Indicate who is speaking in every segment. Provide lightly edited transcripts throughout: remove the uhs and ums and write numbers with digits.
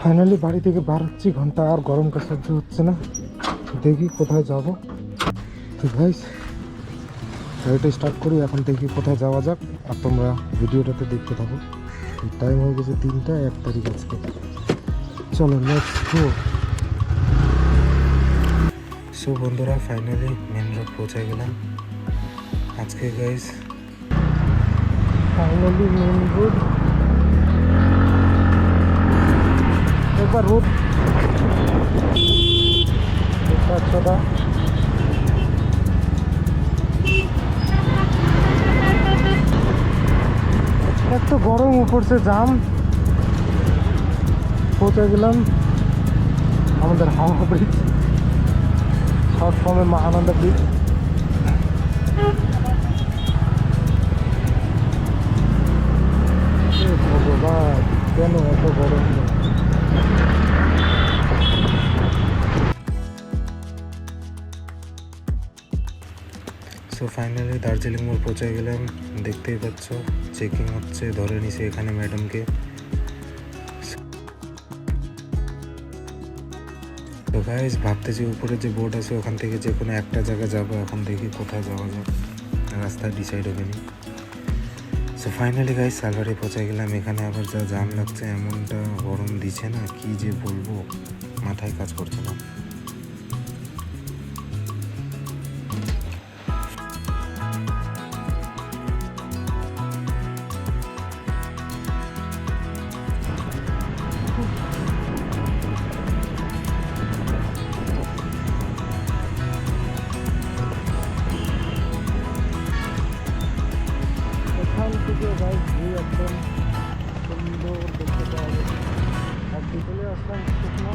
Speaker 1: Finally বাড়ি থেকে বার হচ্ছি, ঘন্টা আর গরমটা সহ্য হচ্ছে না। দেখি কোথায় যাব। তো গাইস গাড়িটা স্টার্ট করি, এখন দেখি কোথায় যাওয়া যাক। আর তোমরা ভিডিওটাতে দেখতে থাকো। টাইম হয়ে গেছে 3টা 1 তারিখ আজকে। চলো লেটস গো। সো বন্ধুরা ফাইনালি মেন রোড পৌঁছে গেলাম আজকে গাইস। Finally main road. একবার রোড ছোটা এত গরম, উপর সে জাম। পৌঁছে গেলাম আমাদের হাওড়া ব্রিজ, শর্ট ফর্মে মহানন্দা ব্রিজ। ভগবান কেন এত গরম। সো ফাইনালি দার্জিলিং মোড় পৌঁছে গেলাম। দেখতেই পাচ্ছ চেকিং হচ্ছে, ধরে নিছে এখানে ম্যাডামকে। তো গাইস ভাবতেছি উপরে যে বোর্ড আছে ওখান থেকে যে কোনো একটা জায়গায় যাবো। এখন দেখি কোথায় যাওয়া যায়, রাস্তা ডিসাইড হবে নি। সো ফাইনালি গাইস সালবারে পৌঁছে গেলাম। এখানে আবার যা জাম লাগছে, এমনটা গরম দিছে না, কি যে বলবো, মাথায় কাজ করছে না। এখান থেকে গাইস ভিউ একদম সুন্দর দেখতে পাওয়া যাবে। আর বিকেলে আসলাম শুকনো।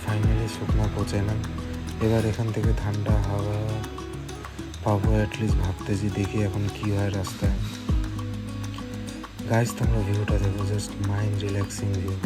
Speaker 1: ফাইনালি শুকনো পৌঁছালাম। এবার এখান থেকে ঠান্ডা হাওয়া পাবো অ্যাটলিস্ট, ভাবতেছি। দেখি এখন কি হয় রাস্তায়। গাইস তোমরা ভিউটা দেখো, জাস্ট মাইন্ড রিল্যাক্সিং ভিউ।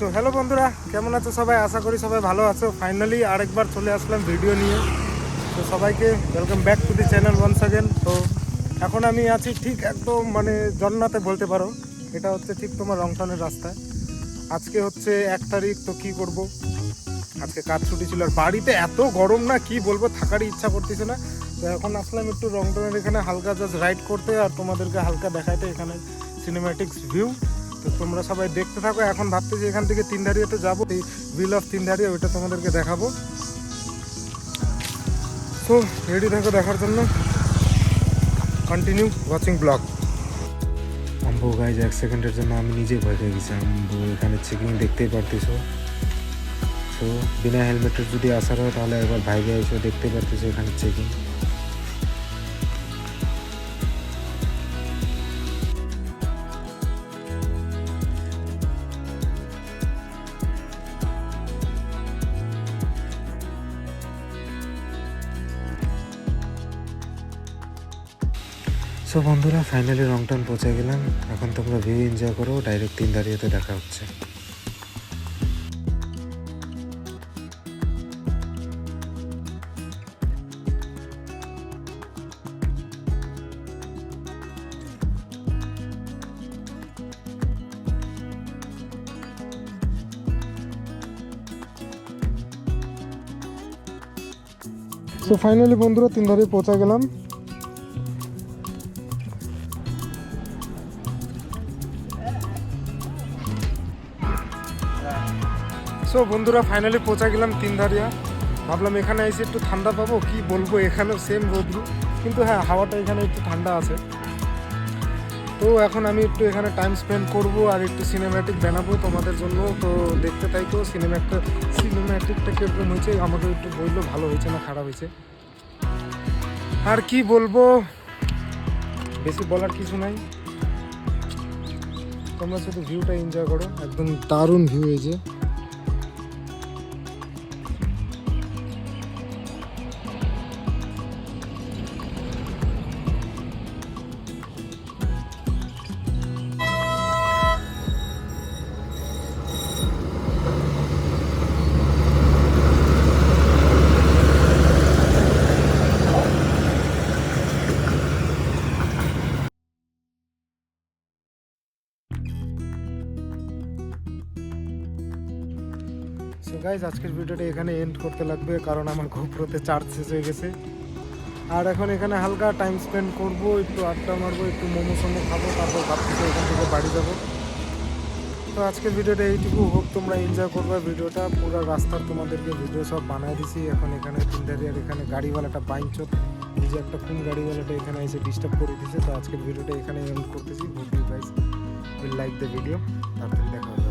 Speaker 1: তো হ্যালো বন্ধুরা, কেমন আছো সবাই? আশা করি সবাই ভালো আছো। ফাইনালি আরেকবার চলে আসলাম ভিডিও নিয়ে। তো সবাইকে welcome back to the channel once again. তো এখন আমি আছি ঠিক একদম মানে জন্নাতে বলতে পারো। এটা হচ্ছে ঠিক তোমার রংটনের রাস্তায়। আজকে হচ্ছে 1 তারিখ। তো কি করব, আজকে কাজ ছুটি ছিল। আর বাড়িতে এত গরম না, কি বলবো, থাকারই ইচ্ছা করতেছে না। তো এখন আসলাম একটু রংটনের এখানে হালকা জাস্ট রাইড করতে, আর তোমাদেরকে হালকা দেখাইতে এখানে সিনেম্যাটিক্স ভিউ। তো তোমরা সবাই দেখতে থাকো। এখন ভাবতেছি এখান থেকে তিনধারিয়াতে যাবো, এই হুইল অফ তিনধারিয়া, ওইটা তোমাদেরকে দেখাবো। তো রেডি থাকো দেখার জন্য। Continue watching vlog. আম্বু গাইজ 1 সেকেন্ডের জন্য আমি নিজে ভয় পেয়ে গেছি। আম্বু এখানে চেকিং দেখতেই পারতেছো। তো বিনা হেলমেটের যদি আসার হয় তাহলে একবার ভাইবে এসে দেখতে পারতেছো এখানে চেকিং। সো বন্ধুরা ফাইনালি রংটন পৌঁছে গেলাম। এখন তোমরা ভিউ এনজয় করো, ডাইরেক্ট তিনধারিয়াতে দেখা হচ্ছে। সো ফাইনালি বন্ধুরা তিনধারিয়া পৌঁছে গেলাম। সো বন্ধুরা ফাইনালি পৌঁছে গেলাম তিনধারিয়া। ভাবলাম এখানে এসে একটু ঠান্ডা পাবো, কি বলবো, এখানেও সেম রোদ্রু, কিন্তু হ্যাঁ হাওয়াটা এখানে একটু ঠান্ডা আছে। তো এখন আমি একটু এখানে টাইম স্পেন্ড করব আর একটু সিনেম্যাটিক বানাবো তোমাদের জন্য। তো দেখতে থাকো সিনেম্যাটিকটা কীরকম হয়েছে, আমাকে একটু বললো ভালো হয়েছে না খারাপ হয়েছে। আর কি বলবো, বেশি বলার কিছু নাই, তোমরা শুধু ভিউটা এনজয় করো। একদম দারুণ ভিউ এই যে। সো গাইজ আজকের ভিডিওটা এখানে এন্ড করতে লাগবে, কারণ আমার গোপ্রোতে চার্জ শেষ হয়ে গেছে। আর এখন এখানে হালকা টাইম স্পেন্ড করব, একটু আড্ডা মারবো, একটু মোমো সোমো খাবো, তারপর ভাবতেছি এখান থেকে বাড়ি যাবো। তো আজকের ভিডিওটা এইটুকু, হোক তোমরা এনজয় করবে ভিডিওটা। পুরো রাস্তার তোমাদেরকে ভিডিও সব বানায় দিছি। এখন এখানে তিনধারিয়ার এখানে গাড়িওয়ালাটা বাইঞ্চত, এই যে একটা কোন গাড়িওয়ালাটা এখানে এসে ডিস্টার্ব করে দিছে। তো আজকের ভিডিওটা এখানে এন্ড করতেছি। Hope you guys will like the video. তাড়াতাড়ি দেখা হবে।